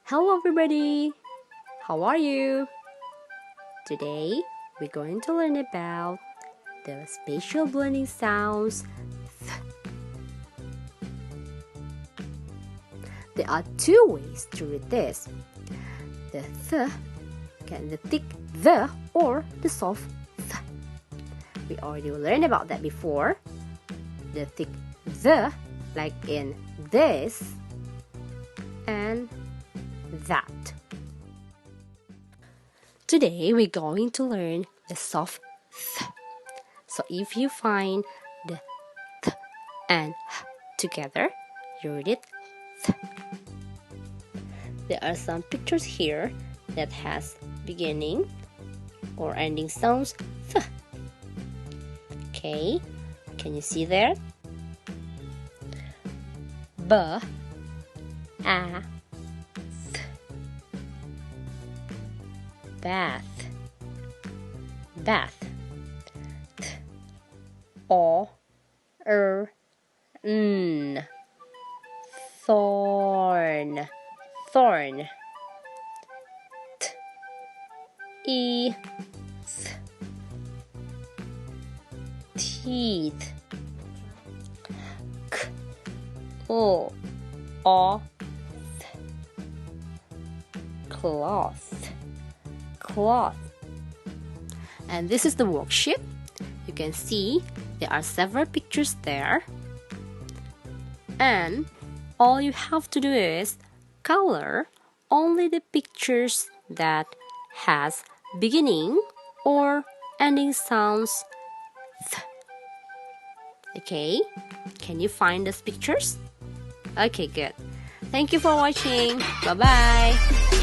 Hello everybody! How are you? Today we're going to learn about the spatial blending sounds th. There are two ways to read this. The th, the thick the or the soft th. We already learned about that before. The thick the, like in this and that. Today we're going to learn the soft th. So if you find the th and h together, you read it th. There are some pictures here that has beginning or ending sounds th. Okay, can you see there? B, a, th. Bath, bath. Th, o, n. Thorn, thorn. T, e, th. Teeth. K, o, th. Cloth, cloth. And this is the worksheet. You can see there are several pictures there, and all you have to do is color only the pictures that has beginning or ending sounds th. Okay, can you find those pictures? Okay, good. Thank you for watching. Bye bye.